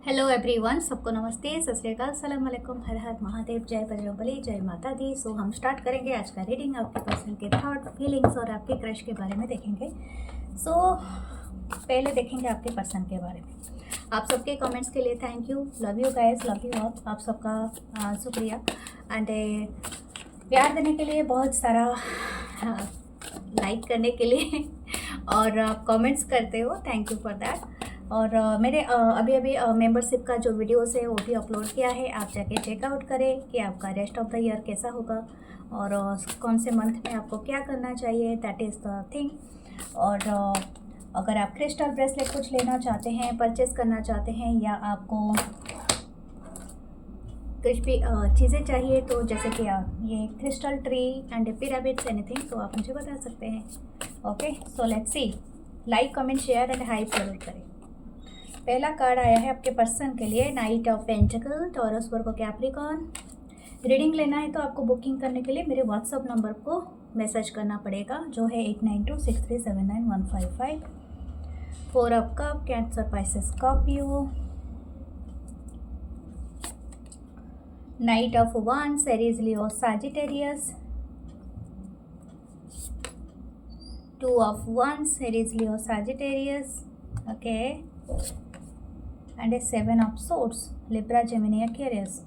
Hello everyone, सबको नमस्ते, सत श्री अकाल, सलाम अलैकुम, हर हर महादेव, जय बजरंगबली, जय माता दी। सो हम स्टार्ट करेंगे आज का रीडिंग। आपके पर्सन के थॉट, फीलिंग्स और आपके क्रश के बारे में देखेंगे। सो पहले देखेंगे आपके पर्सन के बारे में। आप सबके कमेंट्स के लिए thank you, love you guys, love you all. आप सबका शुक्रिया एंड प्यार देने के लिए, बहुत सारा लाइक करने के लिए और आप कमेंट्स करते हो, थैंक यू फॉर दैट। और मैंने अभी अभी मेंबरशिप का जो वीडियोस है वो भी अपलोड किया है, आप जाके चेकआउट करें कि आपका रेस्ट ऑफ द ईयर कैसा होगा और कौन से मंथ में आपको क्या करना चाहिए, दैट इज़ द थिंग। और अगर आप क्रिस्टल ब्रेसलेट कुछ लेना चाहते हैं, परचेस करना चाहते हैं, या आपको कुछ भी चीज़ें चाहिए, तो जैसे कि ये crystal tree and pyramids anything, तो आप मुझे बता सकते हैं। Okay, so let's see. Like, comment, share and hype जरूर करें। पहला कार्ड आया है आपके पर्सन के लिए, night of pentacle, taurus, Virgo, Capricorn. Reading लेना है तो आपको बुकिंग करने के लिए मेरे व्हाट्सअप नंबर को मैसेज करना पड़ेगा, जो है 8926379155। 4 of cup, cancer, Pisces, Scorpio. Night of wands, Aries, Leo, Sagittarius. 2 of wands, Aries, Leo, Sagittarius. Okay, and a 7 of swords, Libra, Gemini, Aquarius.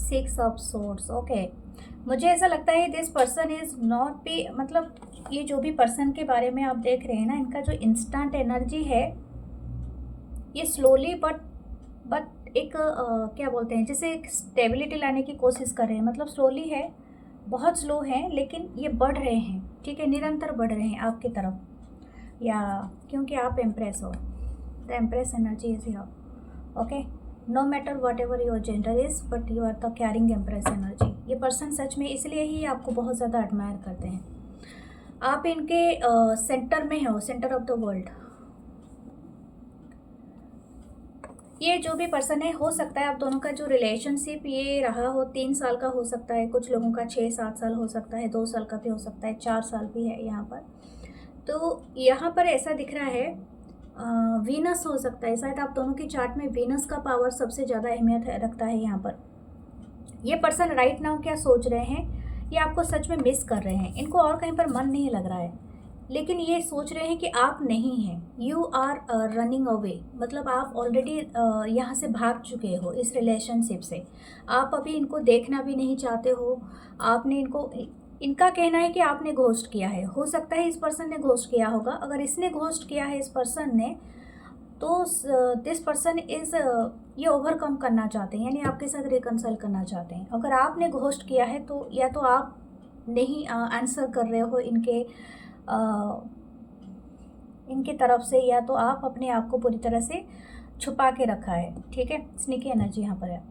6 of swords. Okay, मुझे ऐसा लगता है this person is not be, मतलब ये जो भी person के बारे में आप देख रहे हैं ना, इनका जो इंस्टेंट एनर्जी है, ये स्लोली बट एक क्या बोलते हैं, जैसे एक स्टेबिलिटी लाने की कोशिश कर रहे हैं। मतलब स्लोली है, बहुत स्लो है, लेकिन ये बढ़ रहे हैं, ठीक है, निरंतर बढ़ रहे हैं आपकी तरफ, या क्योंकि आप एम्प्रेस हो, the empress energy is here. Okay, no matter whatever your gender is, but you are the carrying empress energy. ये पर्सन सच में इसलिए ही आपको बहुत ज़्यादा एडमायर करते हैं। आप इनके सेंटर में हो, सेंटर ऑफ द वर्ल्ड। ये जो भी पर्सन है, हो सकता है आप दोनों का जो रिलेशनशिप ये रहा हो 3 साल का, हो सकता है कुछ लोगों का 6-7 साल हो सकता है, 2 साल का भी हो सकता है, 4 साल भी है यहाँ पर। तो यहाँ पर ऐसा दिख रहा है वीनस हो सकता है, शायद आप दोनों की चार्ट में वीनस का पावर सबसे ज़्यादा अहमियत रखता है यहाँ पर। ये पर्सन राइट नाउ क्या सोच रहे हैं, ये आपको सच में मिस कर रहे हैं, इनको और कहीं पर मन नहीं लग रहा है, लेकिन ये सोच रहे हैं कि आप नहीं हैं, यू आर रनिंग अवे। मतलब आप ऑलरेडी यहाँ से भाग चुके हो इस रिलेशनशिप से, आप अभी इनको देखना भी नहीं चाहते हो। आपने इनको, इनका कहना है कि आपने घोस्ट किया है, हो सकता है इस पर्सन ने घोस्ट किया होगा। अगर इसने घोस्ट किया है इस पर्सन ने, तो दिस पर्सन इज़ ये ओवरकम करना चाहते हैं, यानी आपके साथ रिकंसाइल करना चाहते हैं। अगर आपने घोस्ट किया है तो या तो आप नहीं आंसर कर रहे हो इनके तरफ से, या तो आप अपने आप को पूरी तरह से छुपा के रखा है, ठीक है। स्नीकी एनर्जी यहाँ पर है।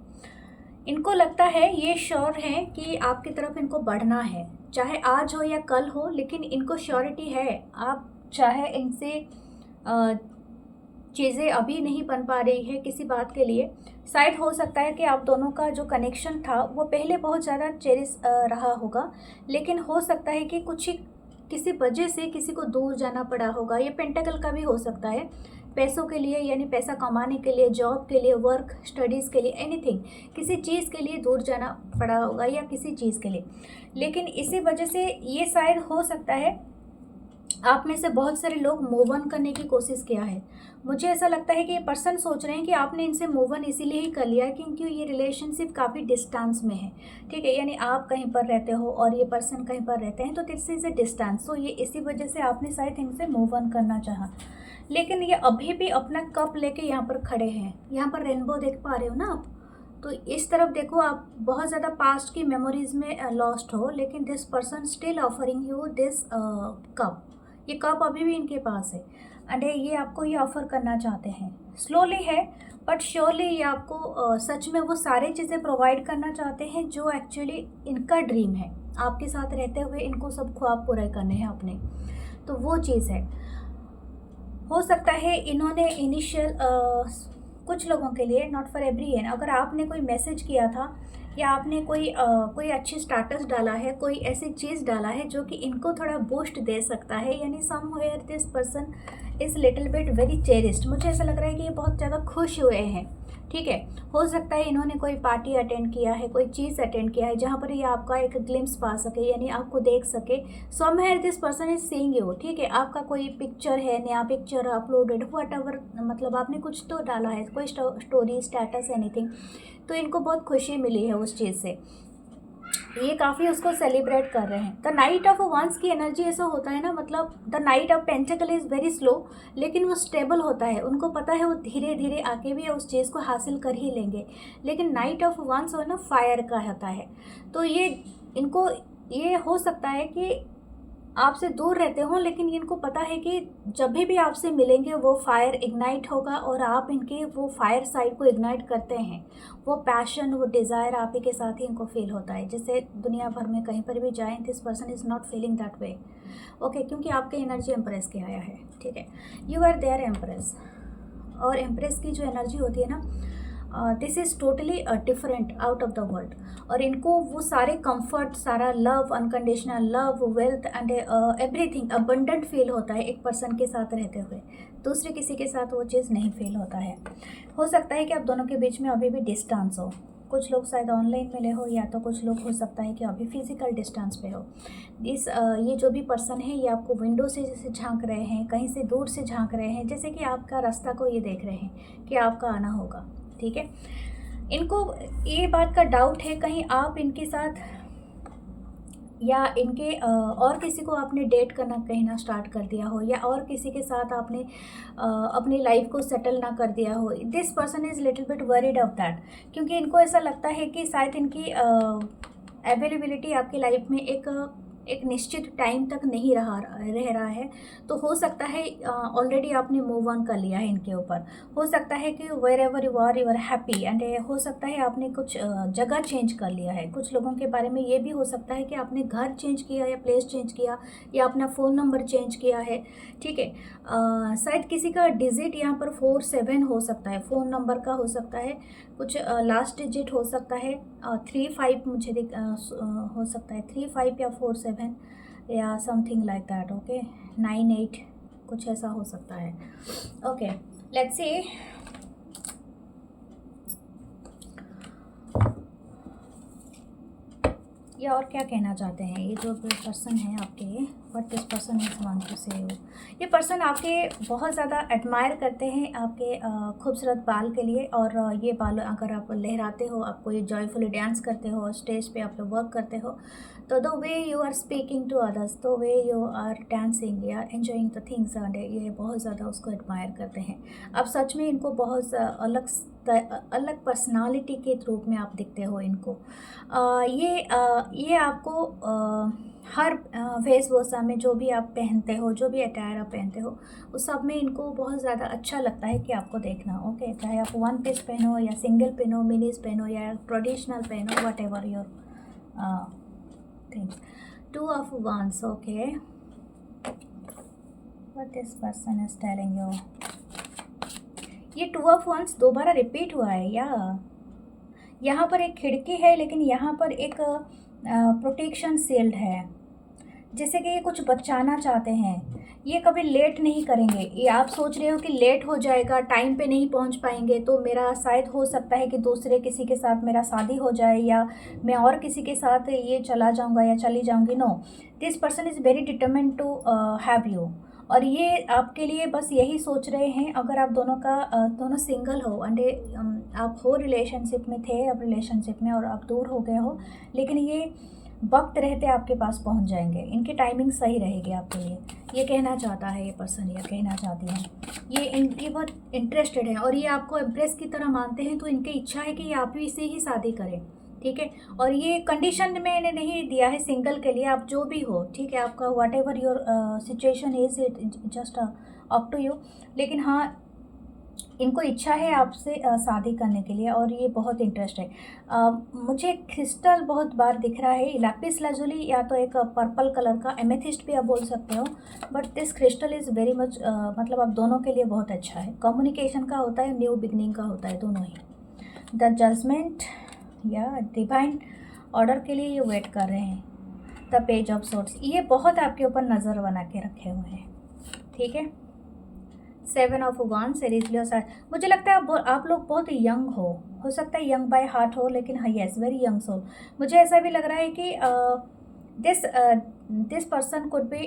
इनको लगता है, ये श्योर है कि आपकी तरफ इनको बढ़ना है, चाहे आज हो या कल हो, लेकिन इनको श्योरिटी है। आप चाहे इनसे चीज़ें अभी नहीं बन पा रही है किसी बात के लिए, शायद हो सकता है कि आप दोनों का जो कनेक्शन था वो पहले बहुत ज़्यादा चेरिश रहा होगा, लेकिन हो सकता है कि कुछ ही किसी वजह से किसी को दूर जाना पड़ा होगा। ये पेंटाकल का भी हो सकता है, पैसों के लिए, यानी पैसा कमाने के लिए, जॉब के लिए, वर्क स्टडीज़ के लिए, एनीथिंग, किसी चीज़ के लिए दूर जाना पड़ा होगा, या किसी चीज़ के लिए। लेकिन इसी वजह से ये शायद हो सकता है आप में से बहुत सारे लोग मूव ऑन करने की कोशिश किया है। मुझे ऐसा लगता है कि ये पर्सन सोच रहे हैं कि आपने इनसे मूव ऑन इसीलिए ही कर लिया है क्योंकि ये रिलेशनशिप काफ़ी डिस्टेंस में है, ठीक है। यानी आप कहीं पर रहते हो और ये पर्सन कहीं पर रहते हैं, तो दिस इज़ ए डिस्टेंस। तो ये इसी वजह से आपने शायद इनसे मूव ऑन करना चाहा, लेकिन ये अभी भी अपना कप लेके यहाँ पर खड़े हैं। यहाँ पर रेनबो देख पा रहे हो ना आप, तो इस तरफ देखो, आप बहुत ज़्यादा पास्ट की मेमोरीज में लॉस्ट हो, लेकिन this person still offering you this cup. ये कप अभी भी इनके पास है एंड ये आपको ये ऑफ़र करना चाहते हैं। स्लोली है बट श्योरली ये आपको सच में वो सारी चीज़ें प्रोवाइड करना चाहते हैं जो एक्चुअली इनका ड्रीम है। आपके साथ रहते हुए इनको सब ख्वाब पूरे करने हैं अपने, तो वो चीज़ है। हो सकता है इन्होंने इनिशियल कुछ लोगों के लिए, नॉट फॉर एवरी वन, अगर आपने कोई मैसेज किया था या आपने कोई अच्छी स्टेटस डाला है, कोई ऐसी चीज़ डाला है जो कि इनको थोड़ा बूस्ट दे सकता है, यानी somewhere this person is little bit very cherished. मुझे ऐसा लग रहा है कि ये बहुत ज़्यादा खुश हुए हैं, ठीक है। हो सकता है इन्होंने कोई पार्टी अटेंड किया है, कोई चीज़ अटेंड किया है जहाँ पर ये आपका एक ग्लिम्स पा सके, यानी आपको देख सके। Somewhere this person is seeing you, ठीक है। आपका कोई पिक्चर है, नया पिक्चर अपलोडेड, व्हाटएवर, मतलब आपने कुछ तो डाला है, कोई स्टोरी, स्टेटस, एनीथिंग, तो इनको बहुत खुशी मिली है उस चीज़ से, ये काफ़ी उसको सेलिब्रेट कर रहे हैं। द नाइट ऑफ वंस की एनर्जी ऐसा होता है ना, मतलब the night of pentacle is very slow, लेकिन वो स्टेबल होता है। उनको पता है वो धीरे धीरे आके भी उस चीज़ को हासिल कर ही लेंगे। लेकिन नाइट ऑफ वंस हो ना, फायर का होता है, तो ये इनको ये हो सकता है कि आपसे दूर रहते हों, लेकिन इनको पता है कि जब भी आपसे मिलेंगे वो फायर इग्नाइट होगा, और आप इनके वो फायर साइड को इग्नाइट करते हैं। वो पैशन, वो डिज़ायर आप ही के साथ ही इनको फील होता है। जैसे दुनिया भर में कहीं पर भी जाएं, this person is not feeling that way, okay, क्योंकि आपके एनर्जी एम्प्रेस के आया है, ठीक है। यू आर देयर एम्प्रेस, और एम्प्रेस की जो एनर्जी होती है ना, this is totally different out of the world. और इनको वो सारे कंफर्ट, सारा love, unconditional love, wealth and everything abundant feel होता है एक पर्सन के साथ रहते हुए। दूसरे किसी के साथ वो चीज़ नहीं फील होता है। हो सकता है कि आप दोनों के बीच में अभी भी डिस्टेंस हो, कुछ लोग शायद ऑनलाइन मिले हो, या तो कुछ लोग हो सकता है कि अभी फिजिकल डिस्टेंस पे हो। ये जो भी पर्सन है, ये आपको विंडो से जैसे झांक रहे हैं, कहीं से दूर से झांक रहे हैं, जैसे कि आपका रास्ता को ये देख रहे हैं कि आपका आना होगा, ठीक है। इनको ये बात का डाउट है कहीं आप इनके साथ या इनके और किसी को आपने डेट करना कहीं ना स्टार्ट कर दिया हो, या और किसी के साथ आपने अपनी लाइफ को सेटल ना कर दिया हो। This person is little bit worried of that, क्योंकि इनको ऐसा लगता है कि शायद इनकी अवेलेबिलिटी आपकी लाइफ में एक निश्चित टाइम तक नहीं रह रहा है। तो हो सकता है ऑलरेडी आपने मूव ऑन कर लिया है इनके ऊपर। हो सकता है कि wherever you are happy, and हो सकता है आपने कुछ जगह चेंज कर लिया है। कुछ लोगों के बारे में ये भी हो सकता है कि आपने घर चेंज किया, या प्लेस चेंज किया, या अपना फ़ोन नंबर चेंज किया है, ठीक है। शायद किसी का डिजिट यहाँ पर 4-7 हो सकता है, फ़ोन नंबर का हो सकता है, कुछ लास्ट डिजिट हो सकता है 3-5, मुझे हो सकता है 3-5 या 4-7 या समथिंग लाइक दैट, ओके, 9-8 कुछ ऐसा हो सकता है, ओके। लेट्स सी ये और क्या कहना चाहते हैं ये जो पर्सन है आपके, what this person is want to say you. ये पर्सन आपके बहुत ज़्यादा एडमायर करते हैं आपके खूबसूरत बाल के लिए, और ये बाल अगर आप लहराते हो, आप कोई जॉयफुली डांस करते हो, स्टेज पे आप वर्क करते हो, तो the way you are speaking to others, the way you are dancing या एंजॉइंग द थिंग्स, ये बहुत ज़्यादा उसको एडमायर करते हैं। अब सच में इनको बहुत अलग पर्सनालिटी के रूप में आप दिखते हो इनको। ये आपको हर वेशभूषा में जो भी आप पहनते हो, जो भी अटायर आप पहनते हो, उस सब में इनको बहुत ज़्यादा अच्छा लगता है कि आपको देखना, ओके। चाहे आप 1 पीस पहनो, या सिंगल पहनो, मिनीज पहनो, या ट्रेडिशनल पहनो, what ever your things. 2 of Wands, okay, what this person is telling you. ये 2 of Wands दोबारा रिपीट हुआ है, या यहाँ पर एक खिड़की है, लेकिन यहाँ पर एक प्रोटेक्शन शील्ड है, जैसे कि ये कुछ बचाना चाहते हैं। ये कभी लेट नहीं करेंगे। ये आप सोच रहे हो कि लेट हो जाएगा, टाइम पे नहीं पहुंच पाएंगे, तो मेरा शायद हो सकता है कि दूसरे किसी के साथ मेरा शादी हो जाए, या मैं और किसी के साथ ये चला जाऊंगा या चली जाऊंगी। No, this person is very determined to have you, और ये आपके लिए बस यही सोच रहे हैं। अगर आप दोनों सिंगल हो, एंड आप हो रिलेशनशिप में थे, अब रिलेशनशिप में और आप दूर हो गए हो, लेकिन ये वक्त रहते आपके पास पहुंच जाएंगे। इनकी टाइमिंग सही रहेगी आपके लिए, ये कहना चाहता है ये पर्सन, या कहना चाहती है। ये बहुत इंटरेस्टेड है, और ये आपको एम्प्रेस की तरह मानते हैं, तो इनकी इच्छा है कि ये आप ही से ही शादी करें, ठीक है। और ये कंडीशन मैंने नहीं दिया है सिंगल के लिए, आप जो भी हो, ठीक है, आपका whatever your situation is, it just up to you. लेकिन हाँ, इनको इच्छा है आपसे शादी करने के लिए, और ये बहुत इंटरेस्ट है। मुझे क्रिस्टल बहुत बार दिख रहा है, लैपिस लाजुली, या तो एक पर्पल कलर का, एमेथिस्ट भी आप बोल सकते हो, but this crystal is very much, मतलब आप दोनों के लिए बहुत अच्छा है। कम्युनिकेशन का होता है, न्यू बिगनिंग का होता है, दोनों ही। द जजमेंट, या डिवाइन ऑर्डर के लिए ये वेट कर रहे हैं। द पेज ऑफ सोर्ड्स, ये बहुत आपके ऊपर नज़र बना के रखे हुए हैं, ठीक है। 7 ऑफ वांड्स, मुझे लगता है आप लोग बहुत यंग हो सकता है यंग बाय हार्ट हो, लेकिन हाँ येस वेरी यंग सोल। मुझे ऐसा भी लग रहा है कि this person could be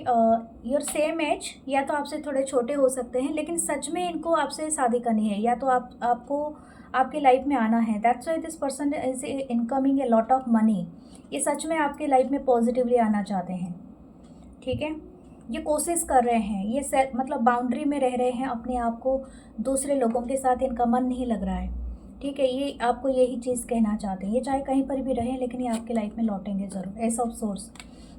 your same age, या तो आपसे थोड़े छोटे हो सकते हैं, लेकिन सच में इनको आपसे शादी करनी है, या तो आपको आपकी लाइफ में आना है। That's why this person is incoming a lot of money. ये सच में आपकी लाइफ में पॉजिटिवली आना चाहते हैं, ठीक है। ये कोशिश कर रहे हैं, ये मतलब बाउंड्री में रह रहे हैं अपने आप को, दूसरे लोगों के साथ इनका मन नहीं लग रहा है, ठीक है। ये आपको यही चीज़ कहना चाहते हैं, ये चाहे कहीं पर भी रहें लेकिन ये आपके लाइफ में लौटेंगे ज़रूर। एस ऑफ सोर्स,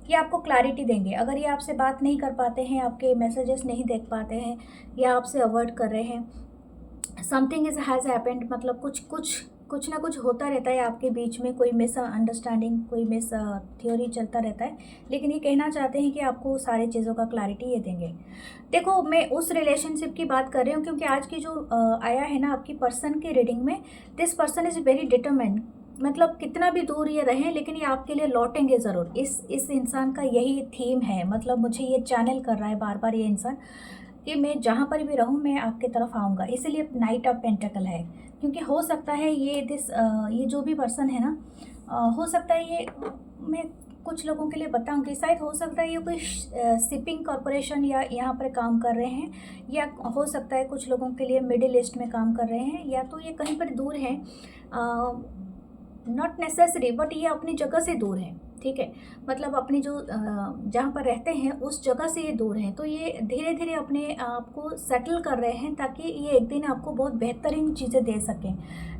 ये आपको क्लैरिटी देंगे। अगर ये आपसे बात नहीं कर पाते हैं, आपके मैसेजेस नहीं देख पाते हैं, या आपसे अवॉइड कर रहे हैं, समथिंग इज हैज़ हैपेंड, मतलब कुछ ना कुछ होता रहता है आपके बीच में, कोई मिस अंडरस्टैंडिंग, कोई मिस थ्योरी चलता रहता है, लेकिन ये कहना चाहते हैं कि आपको सारी चीज़ों का क्लैरिटी ये देंगे। देखो, मैं उस रिलेशनशिप की बात कर रही हूँ, क्योंकि आज की जो आया है ना आपकी पर्सन की रीडिंग में, this person is very determined. मतलब कितना भी दूर ये रहें, लेकिन ये आपके लिए लौटेंगे ज़रूर। इस इंसान का यही थीम है, मतलब मुझे ये चैनल कर रहा है बार बार ये इंसान कि मैं जहाँ पर भी रहूँ मैं आपके तरफ आऊँगा। इसीलिए नाइट ऑफ पेंटिकल है, क्योंकि हो सकता है ये जो भी पर्सन है ना, हो सकता है ये, मैं कुछ लोगों के लिए बताऊंगी, शायद हो सकता है ये कोई शिपिंग कॉरपोरेशन या यहाँ पर काम कर रहे हैं, या हो सकता है कुछ लोगों के लिए मिडिल ईस्ट में काम कर रहे हैं, या तो ये कहीं पर दूर हैं, नॉट नेसेसरी, बट ये अपनी जगह से दूर है, ठीक है। मतलब अपनी जो जहाँ पर रहते हैं उस जगह से ये दूर हैं, तो ये धीरे धीरे अपने आप को सेटल कर रहे हैं ताकि ये एक दिन आपको बहुत बेहतरीन चीज़ें दे सकें।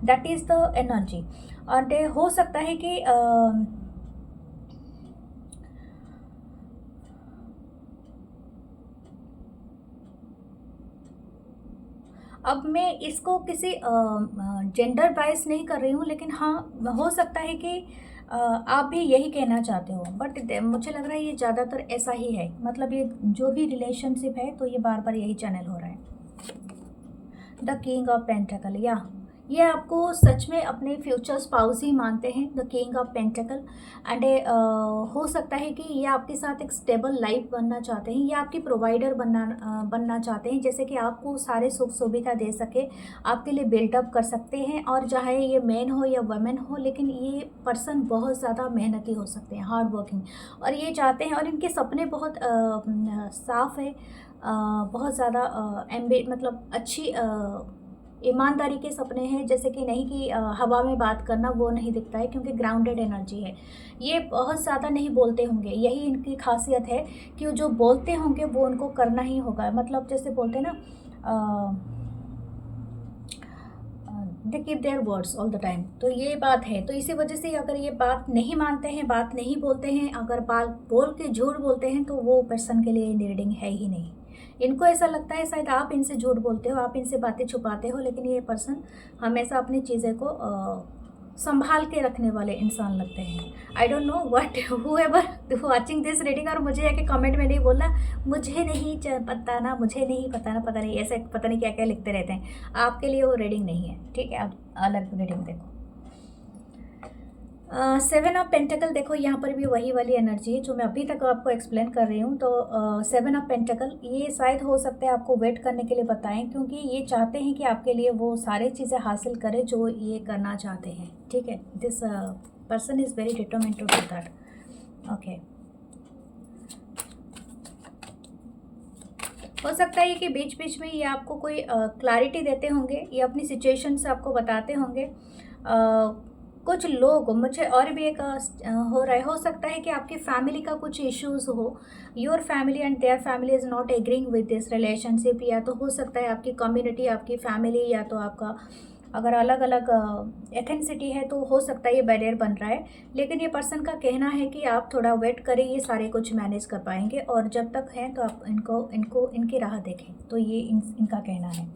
That is the energy. और हो सकता है कि अब मैं इसको किसी जेंडर वाइज नहीं कर रही हूँ, लेकिन हाँ हो सकता है कि आप भी यही कहना चाहते हो, बट मुझे लग रहा है ये ज़्यादातर ऐसा ही है। मतलब ये जो भी रिलेशनशिप है तो ये बार बार यही चैनल हो रहा है। द किंग ऑफ पेंटिकल, या ये आपको सच में अपने फ्यूचर स्पाउस ही मानते हैं, the king of pentacle. And हो सकता है कि ये आपके साथ एक स्टेबल लाइफ बनना चाहते हैं, या आपकी प्रोवाइडर बनना चाहते हैं, जैसे कि आपको सारे सुख सुविधा दे सके, आपके लिए बिल्डअप कर सकते हैं। और चाहे ये मैन हो या वुमेन हो, लेकिन ये पर्सन बहुत ज़्यादा मेहनती हो सकते हैं, हार्ड वर्किंग, और ये चाहते हैं, और इनके सपने बहुत साफ है, बहुत ज़्यादा मतलब अच्छी ईमानदारी के सपने हैं। जैसे कि नहीं कि हवा में बात करना, वो नहीं दिखता है, क्योंकि ग्राउंडेड एनर्जी है। ये बहुत ज़्यादा नहीं बोलते होंगे, यही इनकी खासियत है कि जो बोलते होंगे वो उनको करना ही होगा। मतलब जैसे बोलते हैं ना, they keep their words all the time, तो ये बात है। तो इसी वजह से अगर ये बात नहीं मानते हैं, बात नहीं बोलते हैं, अगर बोल के झूठ बोलते हैं, तो वो पर्सन के लिए रीडिंग है ही नहीं। इनको ऐसा लगता है शायद आप इनसे झूठ बोलते हो, आप इनसे बातें छुपाते हो, लेकिन ये पर्सन हमेशा अपनी चीज़ें को संभाल के रखने वाले इंसान लगते हैं। I don't know what whoever watching this reading, और मुझे आके कमेंट में नहीं बोलना मुझे नहीं पता ना, मुझे नहीं पता ना, पता नहीं, ऐसे पता नहीं क्या क्या लिखते रहते हैं। आपके लिए वो रीडिंग नहीं है, ठीक है। आप अलग रीडिंग देखो। 7 ऑफ पेंटिकल, देखो यहाँ पर भी वही वाली एनर्जी है जो मैं अभी तक आपको एक्सप्लेन कर रही हूँ। तो 7 ऑफ पेंटिकल, ये शायद हो सकता है आपको वेट करने के लिए बताएं, क्योंकि ये चाहते हैं कि आपके लिए वो सारी चीज़ें हासिल करें जो ये करना चाहते हैं, ठीक है। This person is very determined to do that, okay. हो सकता है कि बीच बीच में ये आपको कोई क्लैरिटी देते होंगे, ये अपनी सिचुएशन से आपको बताते होंगे। कुछ लोग, मुझे और भी एक हो रहा है, हो सकता है कि आपकी फैमिली का कुछ इश्यूज़ हो, your family and their family is not agreeing with this relationship, या तो हो सकता है आपकी कम्युनिटी, आपकी फैमिली, या तो आपका अगर अलग अलग एथेंसिटी है तो हो सकता है ये बैरियर बन रहा है। लेकिन ये पर्सन का कहना है कि आप थोड़ा वेट करें, ये सारे कुछ मैनेज कर पाएंगे, और जब तक हैं तो आप इनकी राह देखें, तो ये इनका कहना है।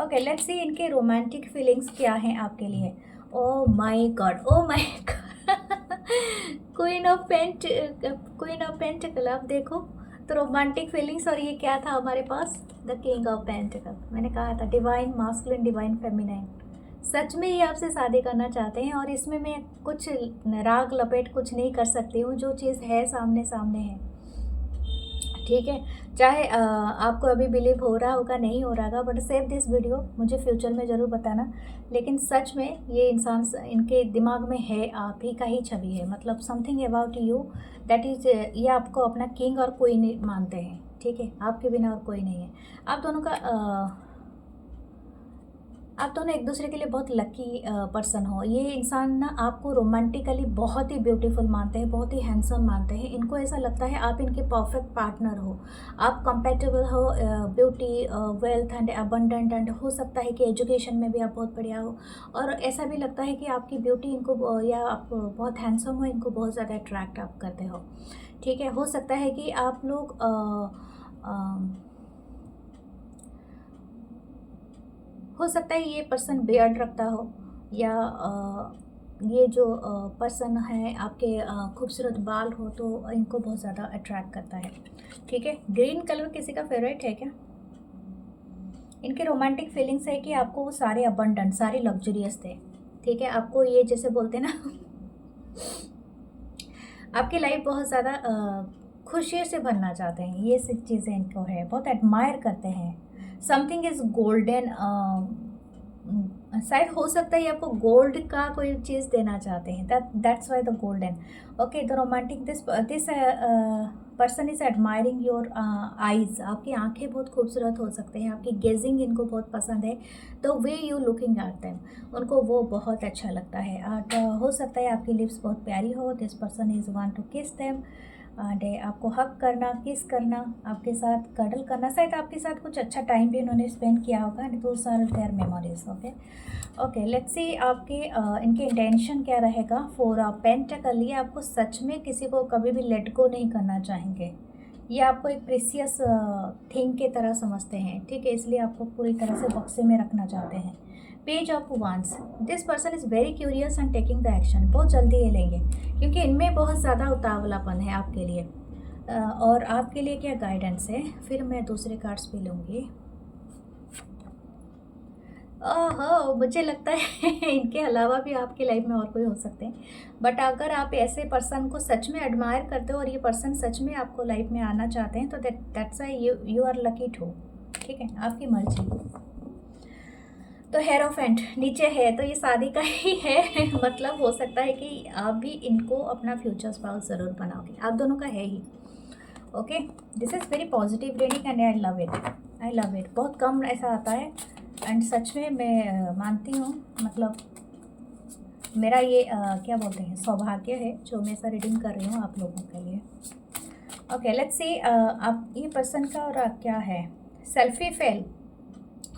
ओके, लेट्स सी इनके रोमांटिक फीलिंग्स क्या हैं आपके लिए। Oh my God, oh my God, queen of pentacle, आप देखो तो रोमांटिक फीलिंग्स। और ये क्या था हमारे पास, द किंग ऑफ पेंटिकल। मैंने कहा था डिवाइन मास्कुलिन, डिवाइन फेमिनाइन, सच में ही आपसे शादी करना चाहते हैं, और इसमें मैं कुछ राग लपेट कुछ नहीं कर सकती हूँ, जो चीज़ है सामने सामने है। ठीक है, चाहे आपको अभी बिलीव हो रहा होगा नहीं हो रहा होगा, बट सेव दिस वीडियो, मुझे फ्यूचर में ज़रूर बताना। लेकिन सच में ये इंसान इनके दिमाग में है आप ही का ही छवि है, मतलब something about you that is, ये आपको अपना किंग और क्वीन मानते हैं। ठीक है, आपके बिना और कोई नहीं है। आप दोनों एक दूसरे के लिए बहुत लकी पर्सन हो। ये इंसान ना आपको रोमांटिकली बहुत ही ब्यूटीफुल मानते हैं, बहुत ही हैंडसम मानते हैं। इनको ऐसा लगता है आप इनके परफेक्ट पार्टनर हो, आप कंपेटेबल हो, beauty, wealth and abundant, and हो सकता है कि एजुकेशन में भी आप बहुत बढ़िया हो। और ऐसा भी लगता है कि आपकी ब्यूटी इनको, या आप बहुत हैंडसम हो, इनको बहुत ज़्यादा अट्रैक्ट आप करते हो। ठीक है, हो सकता है कि आप लोग हो सकता है ये पर्सन बियर्ड रखता हो, या ये जो पर्सन है आपके खूबसूरत बाल हो, तो इनको बहुत ज़्यादा अट्रैक्ट करता है। ठीक है, ग्रीन कलर किसी का फेवरेट है क्या? इनके रोमांटिक फीलिंग्स है कि आपको वो सारे अबंडेंट, सारे लग्जरियस थे। ठीक है, आपको ये जैसे बोलते हैं ना आपकी लाइफ बहुत ज़्यादा खुशी से भरना चाहते हैं, ये सब चीज़ें इनको है, बहुत एडमायर करते हैं। समथिंग इज़ गोल्डन, शायद हो सकता है आपको गोल्ड का कोई चीज़ देना चाहते हैं, that's why the golden. Okay, the romantic this person is admiring your eyes. आपकी आंखें बहुत खूबसूरत हो सकते हैं, आपकी गेजिंग इनको बहुत पसंद है, the way you looking at them, उनको वो बहुत अच्छा लगता है। और हो सकता है आपकी लिप्स बहुत प्यारी हो, this person is want to kiss them, and आपको हक करना, किस करना, आपके साथ कडल करना, शायद आपके साथ कुछ अच्छा टाइम भी उन्होंने स्पेंड किया होगा, and those are their memories. Okay, let's see आपके इनके इंटेंशन क्या रहेगा फॉर पेंटाकल। ये आपको सच में किसी को कभी भी लेट गो नहीं करना चाहेंगे, ये आपको एक प्रेसियस थिंग के तरह समझते हैं। ठीक है, इसलिए आपको पूरी तरह से बक्से में रखना चाहते हैं। पेज ऑफ वांस, this person is very curious and taking the action. बहुत जल्दी ये लेंगे, क्योंकि इनमें बहुत ज़्यादा उतावलापन है आपके लिए। और आपके लिए क्या गाइडेंस है, फिर मैं दूसरे कार्ड्स भी लूँगी। ओहो, मुझे लगता है इनके अलावा भी आपकी लाइफ में और कोई हो सकते हैं, बट अगर आप ऐसे पर्सन को सच में एडमायर करते हो और ये पर्सन सच में आपको लाइफ में आना चाहते हैं, तो that's you are lucky too. ठीक है, आपकी मर्जी। तो हेरोफेंट नीचे है, तो ये शादी का ही है मतलब हो सकता है कि आप भी इनको अपना फ्यूचर स्पाउस ज़रूर बनाओगे, आप दोनों का है ही। Okay, this is very positive reading and I love it, I love it. बहुत कम ऐसा आता है, एंड सच में मैं मानती हूँ, मतलब मेरा ये क्या बोलते हैं, सौभाग्य है जो मैं ऐसा रीडिंग कर रही हूँ आप लोगों के लिए। ओके, लेट्स सी आप ये पर्सन का और क्या है। सेल्फी फेल,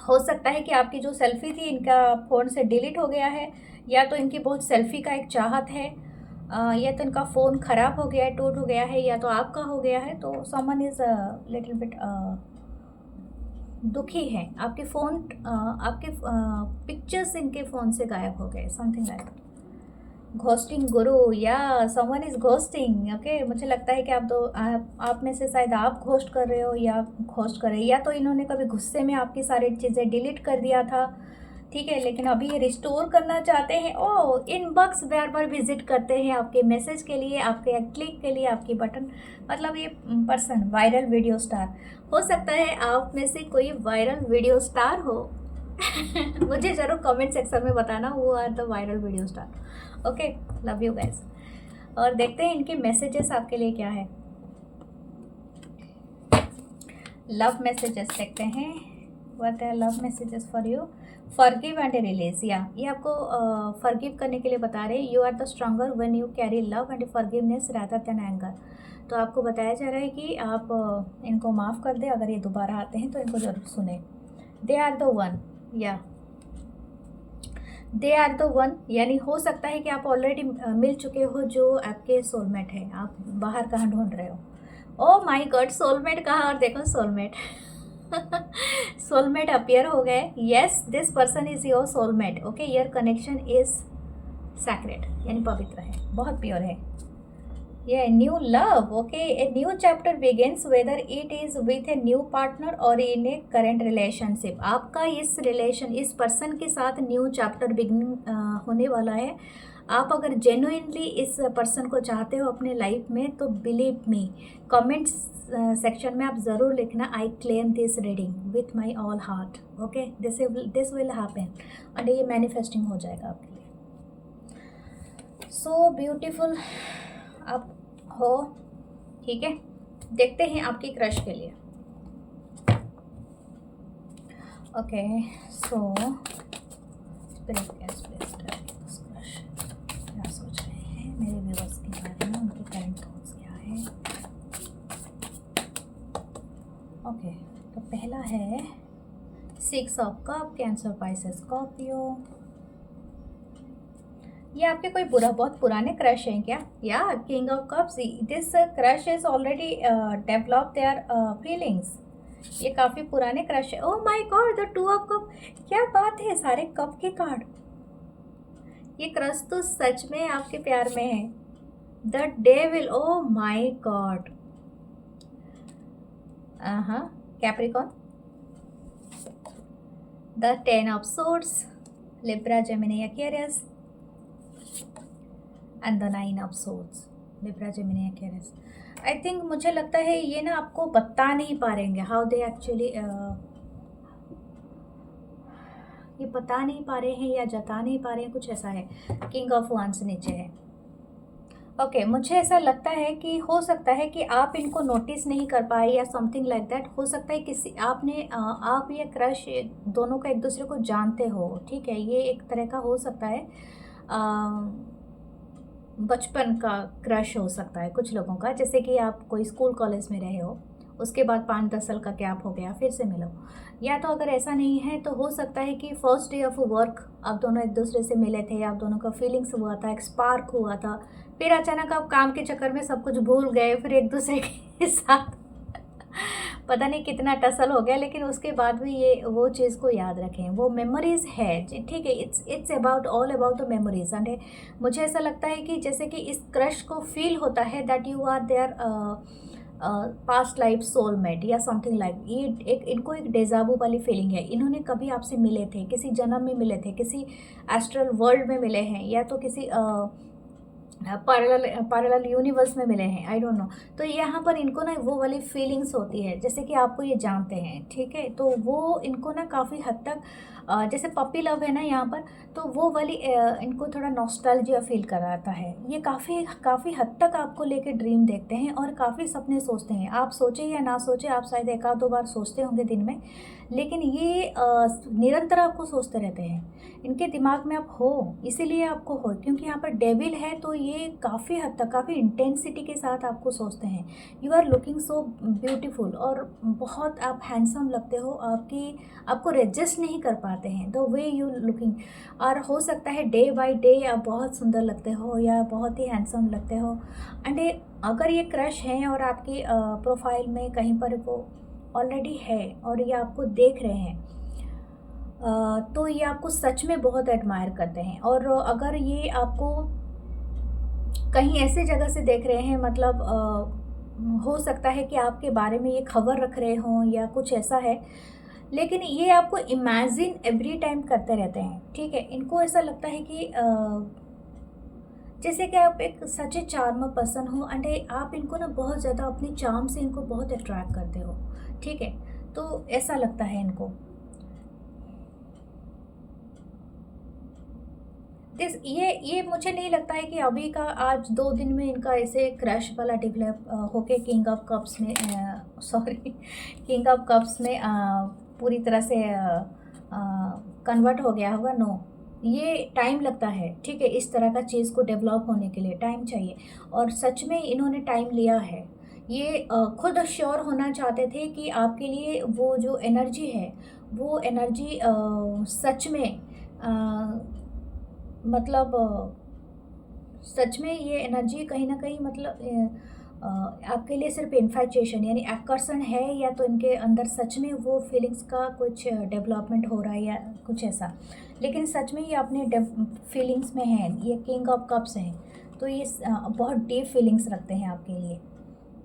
हो सकता है कि आपकी जो सेल्फी थी इनका फ़ोन से डिलीट हो गया है, या तो इनकी बहुत सेल्फी का एक चाहत है, या तो इनका फ़ोन ख़राब हो गया है, टूट हो गया है, या तो आपका हो गया है। तो समवन इज़ लिटिल बिट दुखी है। आपके फ़ोन आपके पिक्चर्स इनके फ़ोन से गायब हो गए, समथिंग लाइक घोस्टिंग गुरु, या समवन इज़ घोस्टिंग। ओके, मुझे लगता है कि आप में से शायद आप घोस्ट कर रहे हो या घोस्ट कर रहे हैं, या तो इन्होंने कभी गुस्से में आपकी सारी चीज़ें डिलीट कर दिया था। ठीक है, लेकिन अभी ये रिस्टोर करना चाहते हैं। इनबॉक्स बार बार विजिट करते हैं आपके मैसेज के लिए, आपके क्लिक के लिए, आपकी बटन, मतलब ये पर्सन वायरल वीडियो स्टार। हो सकता है आप में से कोई वायरल वीडियो स्टार हो मुझे ज़रूर कमेंट सेक्शन में बताना वो are the viral video star. Okay, love you guys. और देखते हैं इनके मैसेजेस आपके लिए क्या है। लव मैसेजेस देखते हैं, what are love messages for you. Forgive and release, या ये आपको फॉरगिव करने के लिए बता रहे हैं। You are the stronger when you carry love and forgiveness rather than anger. तो आपको बताया जा रहा है कि आप इनको माफ़ कर दें, अगर ये दोबारा आते हैं तो इनको ज़रूर सुने। दे आर द वन, या दे आर द वन, यानी हो सकता है कि आप ऑलरेडी मिल चुके हो जो आपके सोलमेट है, आप बाहर कहाँ ढूंढ रहे हो। ओ माय गॉड, सोलमेट कहाँ, और देखो सोलमेट सोलमेट अपियर हो गए। Yes, this person is your soulmate. Okay, your connection is sacred, यानी पवित्र है, बहुत प्योर है। Yeah, new love. Okay, a new chapter begins whether it is with a new partner or in a current relationship. आपका इस person के साथ new chapter beginning होने वाला है। आप अगर जेन्युइनली इस पर्सन को चाहते हो अपने लाइफ में तो बिलीव मी, कमेंट्स सेक्शन में आप ज़रूर लिखना I claim this reading with my all heart. Okay, this will happen and ये मैनिफेस्टिंग हो जाएगा आपके लिए। सो ब्यूटीफुल आप हो। ठीक है, देखते हैं आपकी क्रश के लिए। ओके, सो स्पिरिट क्रश क्या सोच रहे हैं मेरे व्यूअर्स के बारे में, उनके करंट थॉट्स क्या है। ओके, तो पहला है 6 of cup, cancer, Pisces, Scorpio. ये आपके कोई बहुत पुराने क्रश हैं क्या? या king of cups, this crush is already develop their feelings. ये काफ़ी पुराने क्रश है। ओह my God, the 2 of cup, क्या बात है, सारे कप के कार्ड। ये क्रश तो सच में आपके प्यार में है। The devil, oh my God. हाँ, Capricorn, the 10 of swords, Libra, Gemini, Aquarius and the 9 of swords, Libra, Gemini, Aquarius. I think मुझे लगता है ये ना आपको बता नहीं पा रहे हाउ दे एक्चुअली, ये बता नहीं पा रहे हैं या जता नहीं पा रहे हैं, कुछ ऐसा है। किंग ऑफ वांस नीचे है। ओके, मुझे ऐसा लगता है कि हो सकता है कि आप इनको नोटिस नहीं कर पाए या समथिंग लाइक दैट। हो सकता है किसी आप ये क्रश दोनों का एक दूसरे को जानते हो। ठीक है, ये एक तरह का हो सकता है, बचपन का क्रश हो सकता है कुछ लोगों का। जैसे कि आप कोई स्कूल कॉलेज में रहे हो, उसके बाद 5-10 साल का गैप हो गया, फिर से मिलो। या तो अगर ऐसा नहीं है तो हो सकता है कि फर्स्ट डे ऑफ वर्क आप दोनों एक दूसरे से मिले थे, आप दोनों का फीलिंग्स हुआ था, एक स्पार्क हुआ था, फिर अचानक आप काम के चक्कर में सब कुछ भूल गए, फिर एक दूसरे के साथ पता नहीं कितना टसल हो गया, लेकिन उसके बाद भी ये वो चीज़ को याद रखें, वो मेमोरीज़ है। ठीक है, it's about all about the memories. And मुझे ऐसा लगता है कि जैसे कि इस क्रश को फील होता है that you are their past life soulmate या समथिंग लाइक। ये इनको एक डेजाबू वाली फीलिंग है। इन्होंने कभी आपसे मिले थे, किसी जन्म में मिले थे, किसी एस्ट्रल वर्ल्ड में मिले हैं, या तो किसी पैरेलल यूनिवर्स में मिले हैं, आई डोंट नो। तो यहाँ पर इनको ना वो वाली फीलिंग्स होती है जैसे कि आपको ये जानते हैं। ठीक है, तो वो इनको ना काफ़ी हद तक जैसे पपी लव है ना यहाँ पर, तो वो वाली इनको थोड़ा नॉस्टैल्जिया फील कराता है। ये काफ़ी हद तक आपको लेके ड्रीम देखते हैं और काफ़ी सपने सोचते हैं। आप सोचे या ना सोचे, आप शायद 1-2 बार सोचते होंगे दिन में, लेकिन ये निरंतर आपको सोचते रहते हैं। इनके दिमाग में आप हो, इसीलिए आपको हो, क्योंकि यहाँ पर डेविल है, तो ये काफ़ी हद तक काफ़ी इंटेंसिटी के साथ आपको सोचते हैं। You are looking so beautiful, और बहुत आप हैंडसम लगते हो। आपको रेजिस्ट नहीं कर पाते हैं द वे यू लुकिंग। और हो सकता है डे बाय डे आप बहुत सुंदर लगते हो या बहुत ही हैंडसम लगते हो। एंड अगर ये क्रश है और आपकी प्रोफाइल में कहीं पर वो ऑलरेडी है और ये आपको देख रहे हैं, तो ये आपको सच में बहुत एडमायर करते हैं। और अगर ये आपको कहीं ऐसे जगह से देख रहे हैं, मतलब हो सकता है कि आपके बारे में ये खबर रख रहे हों या कुछ ऐसा है, लेकिन ये आपको इमेजिन एवरी टाइम करते रहते हैं। ठीक है, इनको ऐसा लगता है कि जैसे कि आप एक सच चार्मर पर्सन हो, एंड आप इनको ना बहुत ज़्यादा अपनी चार्म से इनको बहुत अट्रैक्ट करते हो। ठीक है, तो ऐसा लगता है इनको। ये मुझे नहीं लगता है कि अभी का आज 2 दिन में इनका ऐसे क्रश वाला डेवलप होके किंग ऑफ कप्स में किंग ऑफ कप्स में पूरी तरह से कन्वर्ट हो गया होगा। नो, ये टाइम लगता है। ठीक है, इस तरह का चीज़ को डेवलप होने के लिए टाइम चाहिए, और सच में इन्होंने टाइम लिया है। ये खुद श्योर होना चाहते थे कि आपके लिए वो जो एनर्जी है, वो एनर्जी सच में मतलब सच में ये एनर्जी कहीं ना कहीं मतलब आपके लिए सिर्फ इन्फैचुएशन यानी आकर्षण है, या तो इनके अंदर सच में वो फीलिंग्स का कुछ डेवलपमेंट हो रहा है या कुछ ऐसा। लेकिन सच में ये अपने फीलिंग्स में है। ये किंग ऑफ कप्स हैं, तो ये बहुत डीप फीलिंग्स रखते हैं आपके लिए।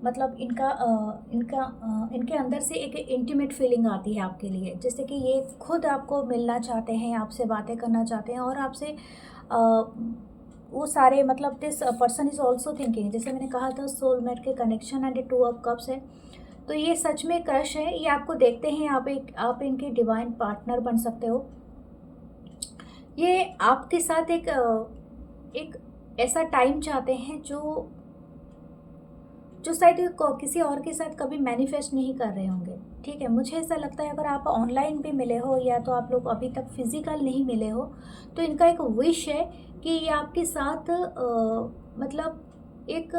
मतलब इनके अंदर से एक इंटीमेट फीलिंग आती है आपके लिए, जैसे कि ये खुद आपको मिलना चाहते हैं, आपसे बातें करना चाहते हैं, और आपसे वो सारे मतलब this person is also thinking, जैसे मैंने कहा था सोलमेट के कनेक्शन एंड 2 ऑफ कप्स है। तो ये सच में क्रश है, ये आपको देखते हैं, आप इनके डिवाइन पार्टनर बन सकते हो। ये आपके साथ एक ऐसा टाइम चाहते हैं जो शायद किसी और के साथ कभी मैनिफेस्ट नहीं कर रहे होंगे। ठीक है, मुझे ऐसा लगता है अगर आप ऑनलाइन भी मिले हो या तो आप लोग अभी तक फिज़िकल नहीं मिले हो, तो इनका एक विश है कि ये आपके साथ मतलब एक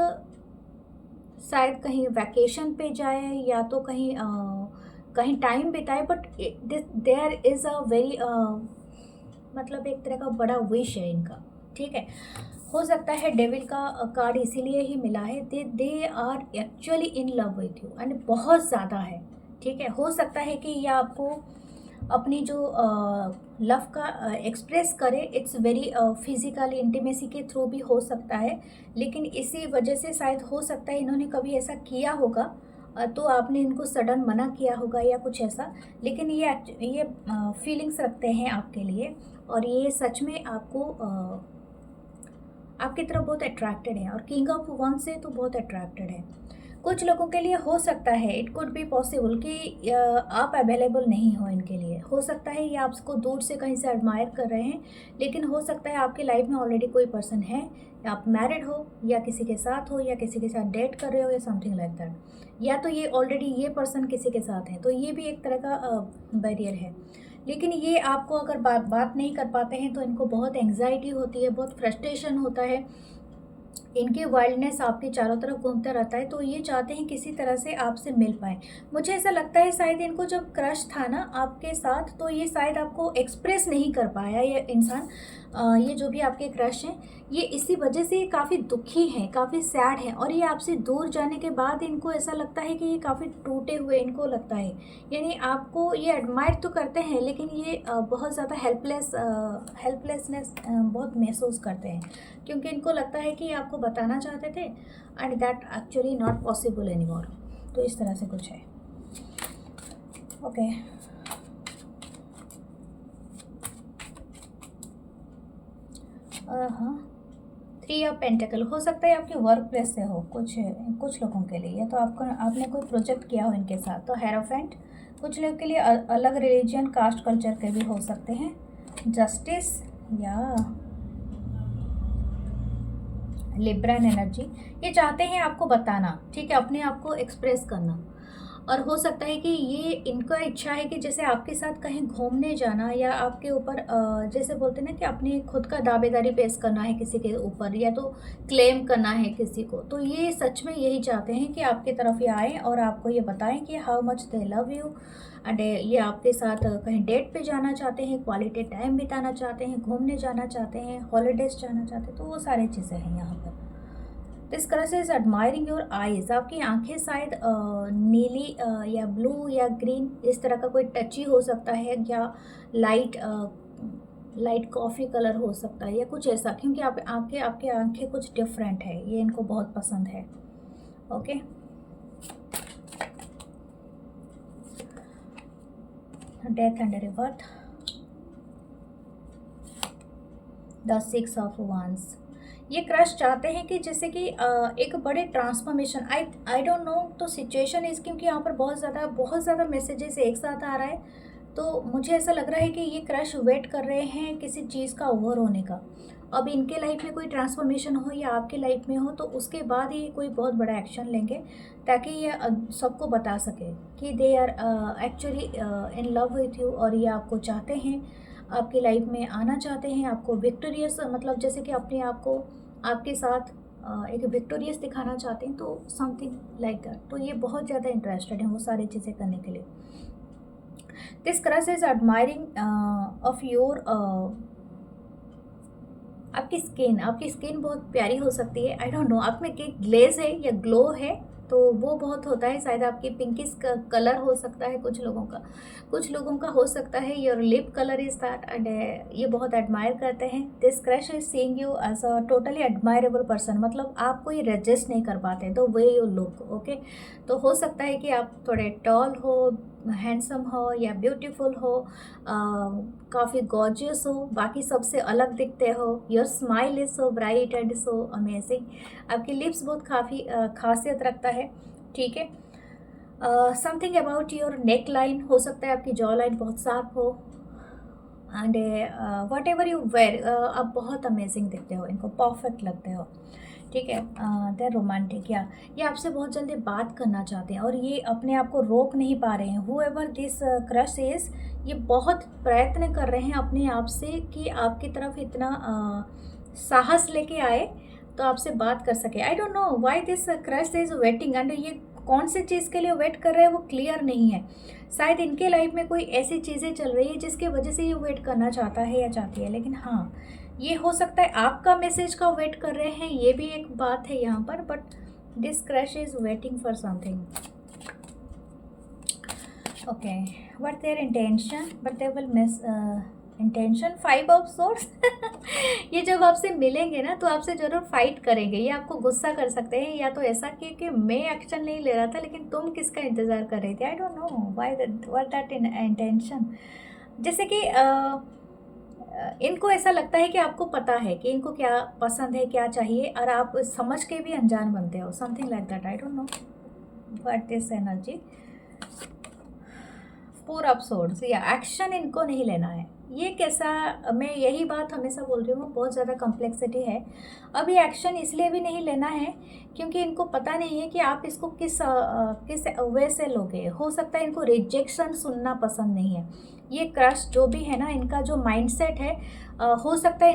शायद कहीं वैकेशन पे जाए या तो कहीं टाइम बिताए, but there is a very मतलब एक तरह का बड़ा विश है इनका। ठीक है, हो सकता है डेविल का कार्ड इसीलिए ही मिला है, they are actually in love with you and बहुत ज़्यादा है। ठीक है, हो सकता है कि ये आपको अपनी जो लव का एक्सप्रेस करे, इट्स वेरी फिजिकल इंटीमेसी के थ्रू भी हो सकता है, लेकिन इसी वजह से शायद हो सकता है इन्होंने कभी ऐसा किया होगा, तो आपने इनको सडन मना किया होगा या कुछ ऐसा, लेकिन ये फीलिंग्स रखते हैं आपके लिए, और ये सच में आपकी तरफ बहुत अट्रैक्टेड है, और किंग ऑफ वन से तो बहुत अट्रैक्टेड है। कुछ लोगों के लिए हो सकता है, इट कुड बी पॉसिबल कि आप अवेलेबल नहीं हो इनके लिए। हो सकता है ये आपको दूर से कहीं से एडमायर कर रहे हैं, लेकिन हो सकता है आपकी लाइफ में ऑलरेडी कोई पर्सन है, या आप मैरिड हो या किसी के साथ हो या किसी के साथ डेट कर रहे हो या समथिंग लाइक दैट, या तो ये ऑलरेडी ये पर्सन किसी के साथ है, तो ये भी एक तरह का बैरियर है। लेकिन ये आपको अगर बात नहीं कर पाते हैं तो इनको बहुत एंग्जाइटी होती है, बहुत फ्रस्ट्रेशन होता है, इनके वाइल्डनेस आपके चारों तरफ घूमता रहता है, तो ये चाहते हैं किसी तरह से आपसे मिल पाएँ। मुझे ऐसा लगता है शायद इनको जब क्रश था ना आपके साथ, तो ये शायद आपको एक्सप्रेस नहीं कर पाया ये इंसान, ये जो भी आपके क्रश हैं, ये इसी वजह से काफ़ी दुखी हैं, काफ़ी सैड हैं, और ये आपसे दूर जाने के बाद इनको ऐसा लगता है कि ये काफ़ी टूटे हुए इनको लगता है। यानी आपको ये एडमायर तो करते हैं, लेकिन ये बहुत ज़्यादा हेल्पलेसनेस बहुत महसूस करते हैं, क्योंकि इनको लगता है कि आपको बताना चाहते थे and that actually not possible anymore. तो इस तरह से कुछ है। ओके, हाँ, 3 ऑफ पेंटिकल हो सकता है आपके वर्क प्लेस से हो कुछ लोगों के लिए, या तो आपने कोई प्रोजेक्ट किया हो इनके साथ। तो हेरोफेंट कुछ लोगों के लिए अलग रिलीजन कास्ट कल्चर के भी हो सकते हैं। जस्टिस या लिब्रन एनर्जी, ये चाहते हैं आपको बताना, ठीक है, अपने आप को एक्सप्रेस करना, और हो सकता है कि ये इनका इच्छा है कि जैसे आपके साथ कहीं घूमने जाना, या आपके ऊपर जैसे बोलते हैं ना कि अपने खुद का दावेदारी पेश करना है किसी के ऊपर, या तो क्लेम करना है किसी को, तो ये सच में यही चाहते हैं कि आपकी तरफ ये आएँ और आपको ये बताएं कि how much they love you, and ये आपके साथ कहीं डेट पे जाना चाहते हैं, क्वालिटी टाइम बिताना चाहते हैं, घूमने जाना चाहते हैं, हॉलीडेज जाना चाहते हैं, तो वो सारी चीज़ें हैं यहाँ पर। This crush is admiring your eyes, आपकी आंखें शायद नीली या ब्लू या ग्रीन इस तरह का कोई टची हो सकता है, या लाइट कॉफ़ी कलर हो सकता है, या कुछ ऐसा, क्योंकि आपके आंखें कुछ डिफरेंट है, ये इनको बहुत पसंद है। Okay, death and रिवर्थ, the 6 of wands, ये क्रश चाहते हैं कि जैसे कि एक बड़े ट्रांसफॉर्मेशन, आई डोंट नो, तो सिचुएशन इस, क्योंकि यहाँ पर बहुत ज़्यादा मैसेजेस एक साथ आ रहा है, तो मुझे ऐसा लग रहा है कि ये क्रश वेट कर रहे हैं किसी चीज़ का ओवर होने का। अब इनके लाइफ में कोई ट्रांसफॉर्मेशन हो या आपके लाइफ में हो, तो उसके बाद ये कोई बहुत बड़ा एक्शन लेंगे, ताकि ये सबको बता सके कि they are actually in love with you, और ये आपको चाहते हैं, आपकी लाइफ में आना चाहते हैं, आपको विक्टोरियस, मतलब जैसे कि अपने आप को आपके साथ एक विक्टोरियस दिखाना चाहते हैं, तो समथिंग लाइक दैट। तो ये बहुत ज़्यादा इंटरेस्टेड हैं वो सारी चीज़ें करने के लिए। This crush is admiring of your, आपकी स्किन बहुत प्यारी हो सकती है, आई डोंट नो आप में क्या ग्लेज है या ग्लो है, तो वो बहुत होता है, शायद आपकी पिंकिश कलर हो सकता है कुछ लोगों का, कुछ लोगों का हो सकता है your lip colour is that, and ये बहुत एडमायर करते हैं। This crush is seeing you as a totally admirable person, मतलब आपको ये रेजिस्ट नहीं कर पाते the way you look. Okay, तो हो सकता है कि आप थोड़े टॉल हो, हैंडसम हो या ब्यूटीफुल हो, काफ़ी गॉर्जियस हो, बाकी सबसे अलग दिखते हो, your smile is so bright and so amazing, आपकी लिप्स बहुत काफ़ी खासियत रखता है। ठीक है, something about your neckline, हो सकता है आपकी जॉ लाइन बहुत शार्प हो, and whatever you wear आप बहुत अमेजिंग दिखते हो, इनको परफेक्ट लगते हो। ठीक है, दे रोमांटिक, या ये आपसे बहुत जल्दी बात करना चाहते हैं और ये अपने आप को रोक नहीं पा रहे हैं। Who ever this crush is, ये बहुत प्रयत्न कर रहे हैं अपने आप से कि आपकी तरफ इतना साहस लेके आए तो आपसे बात कर सके। I don't know why this crush is waiting, and ये कौन सी चीज़ के लिए वेट कर रहे हैं वो क्लियर नहीं है। शायद इनके लाइफ में कोई ऐसी चीज़ें चल रही है जिसकी वजह से ये वेट करना चाहता है या चाहती है, लेकिन हाँ, ये हो सकता है आपका मैसेज का वेट कर रहे हैं, ये भी एक बात है यहाँ पर, but this crush is waiting for something. Okay, what there intention, but they will miss intention, 5 of source. ये जब आपसे मिलेंगे ना तो आपसे ज़रूर फाइट करेंगे, ये आपको गुस्सा कर सकते हैं, या तो ऐसा कि मैं एक्शन नहीं ले रहा था लेकिन तुम किसका इंतज़ार कर रही थी। I don't know why what that intention, जैसे कि इनको ऐसा लगता है कि आपको पता है कि इनको क्या पसंद है, क्या चाहिए, और आप समझ के भी अनजान बनते हो, something like that. I don't know what this energy, 4 of swords, या एक्शन इनको नहीं लेना है। ये कैसा, मैं यही बात हमेशा बोल रही हूँ, बहुत ज़्यादा कॉम्प्लेक्सिटी है। अभी एक्शन इसलिए भी नहीं लेना है क्योंकि इनको पता नहीं है कि आप इसको किस वे से लोगे। हो सकता है इनको रिजेक्शन सुनना पसंद नहीं है। ये क्रश जो भी है ना, इनका जो माइंडसेट है, हो सकता है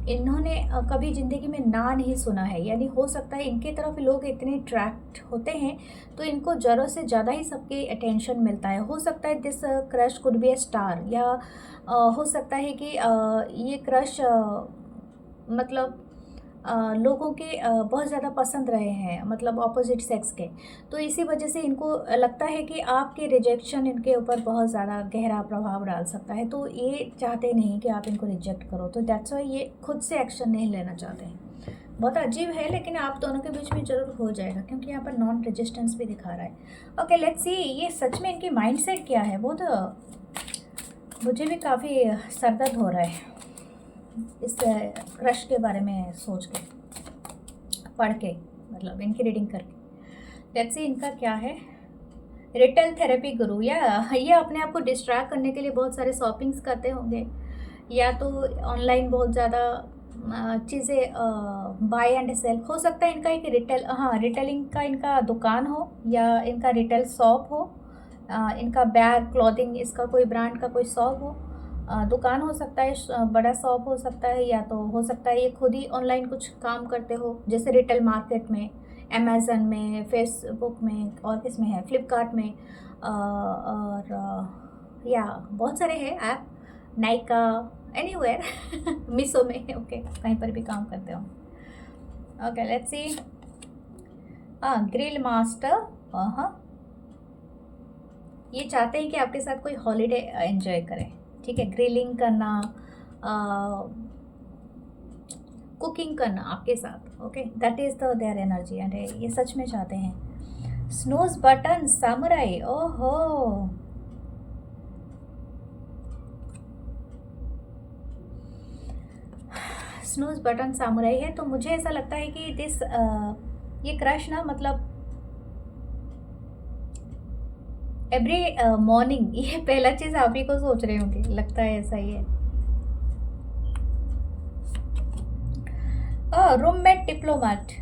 इन्होंने कभी ज़िंदगी में ना नहीं सुना है, यानी हो सकता है इनके तरफ लोग इतने अट्रैक्ट होते हैं तो इनको ज़रूरत से ज़्यादा ही सबके अटेंशन मिलता है। हो सकता है this crush could be A star, या हो सकता है कि ये क्रश मतलब लोगों के बहुत ज़्यादा पसंद रहे हैं, मतलब ऑपोजिट सेक्स के, तो इसी वजह से इनको लगता है कि आपके रिजेक्शन इनके ऊपर बहुत ज़्यादा गहरा प्रभाव डाल सकता है, तो ये चाहते नहीं कि आप इनको रिजेक्ट करो, तो दैट्स वाई ये खुद से एक्शन नहीं लेना चाहते हैं। बहुत अजीब है, लेकिन आप दोनों के बीच में ज़रूर हो जाएगा क्योंकि यहाँ पर नॉन रेजिस्टेंस भी दिखा रहा है। ओके, लेट्स सी ये सच में इनकी माइंडसेट क्या है। वो तो मुझे भी काफ़ी सरदर्द हो रहा है इस क्रश के बारे में सोच के, पढ़ के, मतलब इनकी रीडिंग करके। लेट्स सी इनका क्या है। रिटेल थेरेपी गुरु, या ये अपने आप को डिस्ट्रैक्ट करने के लिए बहुत सारे शॉपिंग्स करते होंगे, या तो ऑनलाइन बहुत ज़्यादा चीज़ें बाय एंड सेल। हो सकता है इनका एक रिटेलिंग का इनका दुकान हो, या इनका रिटेल शॉप हो, इनका बैग, क्लॉथिंग, इसका कोई ब्रांड का कोई शॉप हो, दुकान हो सकता है, बड़ा शॉप हो सकता है, या तो हो सकता है ये खुद ही ऑनलाइन कुछ काम करते हो, जैसे रिटेल मार्केट में, अमेज़न में, फेसबुक में, और किस में है, फ्लिपकार्ट में, और या बहुत सारे हैं ऐप, नाइका, एनीवेयर, मीशो में, ओके, कहीं पर भी काम करते हो। Okay, let's C. Grill master, हाँ, ये चाहते हैं कि आपके साथ कोई हॉलीडे एंजॉय करें। ठीक है, ग्रिलिंग करना, कुकिंग करना आपके साथ। Okay, that is the their energy, and ये सच में चाहते हैं। स्नूज बटन सामुराई, ओहो, स्नूज बटन सामुराई है, तो मुझे ऐसा लगता है कि ये क्रश ना, मतलब एवरी मॉर्निंग, ये पहला चीज़ आप ही को सोच रहे होंगे, लगता है ऐसा ही है। रूममेट डिप्लोमेट,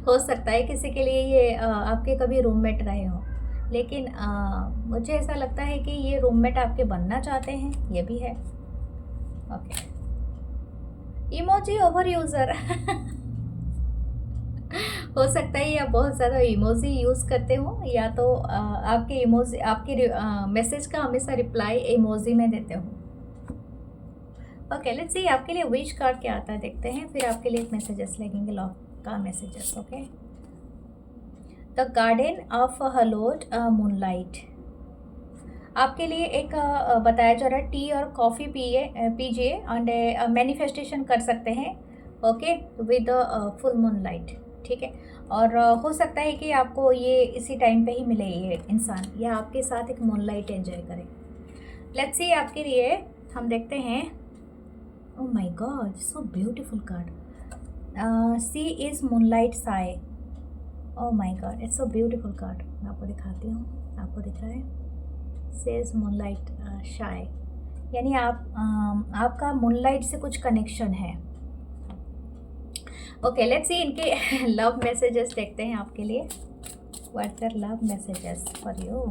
हो सकता है किसी के लिए ये आपके कभी रूममेट रहे हो, लेकिन मुझे ऐसा लगता है कि ये रूममेट आपके बनना चाहते हैं, ये भी है। ओके, इमोजी ओवर यूज़र, हो सकता है या बहुत ज़्यादा इमोजी यूज़ करते हो, या तो आपके इमोजी, आपके मैसेज का हमेशा रिप्लाई इमोजी में देते हो। ओके, लेट्स सी आपके लिए विश कार्ड क्या आता है, देखते हैं, फिर आपके लिए एक मैसेजेस लगेंगे, लॉ का messages. Okay, the garden of haloed moonlight. आपके लिए एक बताया जा रहा है, टी और कॉफ़ी पीजिए एंड मैनिफेस्टेशन कर सकते हैं, okay, with full moon light, ठीक है। और हो सकता है कि आपको ये इसी टाइम पे ही मिले ये इंसान, या आपके साथ एक मून लाइट एंजॉय करें। लेट्स सी आपके लिए हम देखते हैं। Oh my god, so beautiful card. She is moonlight साई। Oh my god, it's so beautiful card. मैं आपको दिखाती हूँ, आपको दिख रहा है, सेज मूनलाइट शाय, यानी आपका मूनलाइट से कुछ कनेक्शन है। ओके, लेट्स सी इनके लव मैसेजेस देखते हैं आपके लिए। What are love messages for you?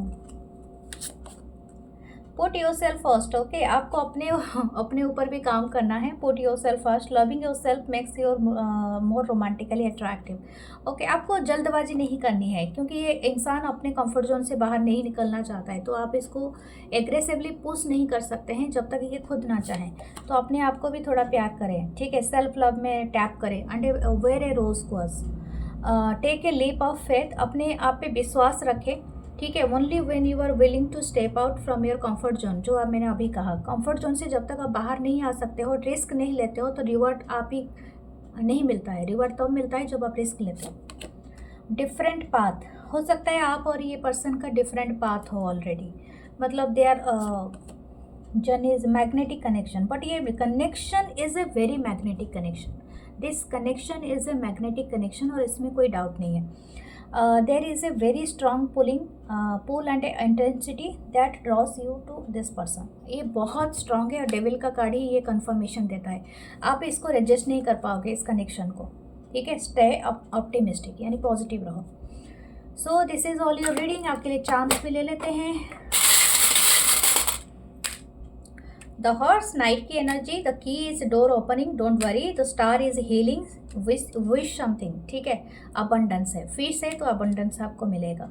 Put yourself first, okay. आपको अपने ऊपर भी काम करना है। Put yourself first, loving yourself makes your more romantically attractive, okay. आपको जल्दबाजी नहीं करनी है, क्योंकि ये इंसान अपने कंफर्ट जोन से बाहर नहीं निकलना चाहता है, तो आप इसको एग्रेसिवली पुश नहीं कर सकते हैं जब तक ये खुद ना चाहें। तो अपने आप को भी थोड़ा प्यार करें, ठीक है। सेल्फ लव में टैप करें and wear a rose quartz, take a leap of faith, अपने आप पे विश्वास रखें, ठीक है। Only when you are willing to step out from your comfort zone, जो अब मैंने अभी कहा, कंफर्ट जोन से जब तक आप बाहर नहीं आ सकते हो, रिस्क नहीं लेते हो, तो रिवॉर्ड आप ही नहीं मिलता है। रिवॉर्ड तब मिलता है जब आप रिस्क लेते हो। डिफरेंट पाथ, हो सकता है आप और ये पर्सन का डिफरेंट पाथ हो ऑलरेडी, मतलब they are journey is magnetic connection, but ये connection is a very magnetic connection. This connection is a magnetic connection, और इसमें कोई डाउट नहीं है। There is a very strong pull and intensity that draws you to this person. ये बहुत strong है, और डेविल का कार्ड ही ये कंफर्मेशन देता है। आप इसको रेजिस्ट नहीं कर पाओगे, इस कनेक्शन को, ठीक है। स्टे ऑप्टिमिस्टिक, यानी पॉजिटिव रहो। So this is all your reading. आपके लिए चांस भी ले लेते हैं। द हॉर्स, नाइट की energy, the key is door opening, don't worry, the star is healing, wish something, ठीक है। अबंडेंस है, फिर से तो अबंडेंस आपको मिलेगा,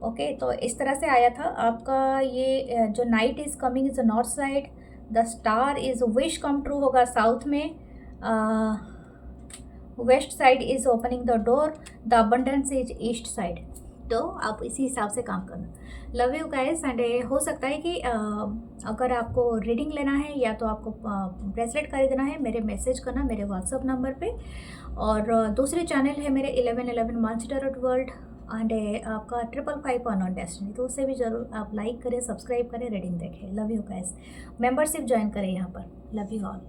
ओके। तो इस तरह से आया था आपका ये जो night is coming is north side, the star is wish come true होगा साउथ में, west side is opening the door, the abundance is east side. तो आप इसी हिसाब से काम करना। Love you guys. एंड हो सकता है कि अगर आपको रीडिंग लेना है या तो आपको ब्रेसलेट खरीदना है, मेरे मैसेज करना मेरे व्हाट्सअप नंबर पे। और दूसरे चैनल है मेरे 1111 मंच टैरोट वर्ल्ड, एंड आपका 555 ऑन डेस्टिनी, तो उसे भी ज़रूर आप लाइक करें, सब्सक्राइब करें, रीडिंग देखें। Love you guys. Membership join करें यहाँ पर। Love you all.